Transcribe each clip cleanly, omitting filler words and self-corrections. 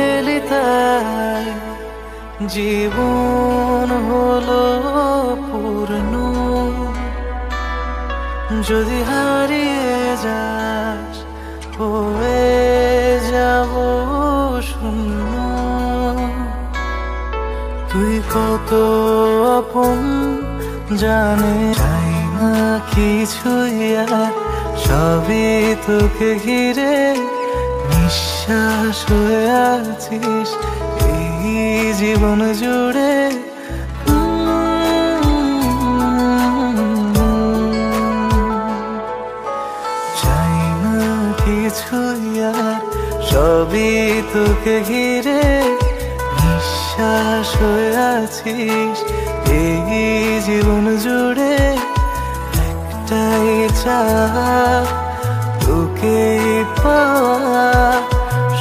এলি তাই জীবন হলো পূর্ণ। যদি হারিয়ে যাস হয়ে যাব শূন্য। তুই কত আপন জানে চাই না কিছুই আর, সবই তোকে ঘিরে নিঃশ্বাস হয়ে আছিস এই জীবন জুড়ে। চাই না কিছুই আর, সবই তোকে ঘিরে নিঃশ্বাস হয়ে আছিস এই জীবন জুড়ে। একটাই চাপ তোকে পাওয়া,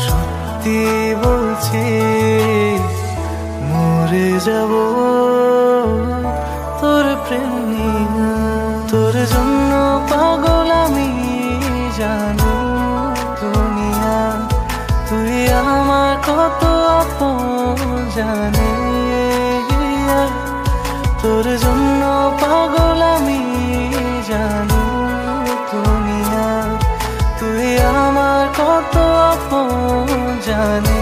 সত্যি বলছি মরে যাব তোর প্রেম নিয়ে। তোর জন্য পাগল আমি জানো দুনিয়া, তুই আমার কত আপন জানে। তোর জন্য পাগল আমি জানো দুনিয়া, তুই আমার কত আপন জানে।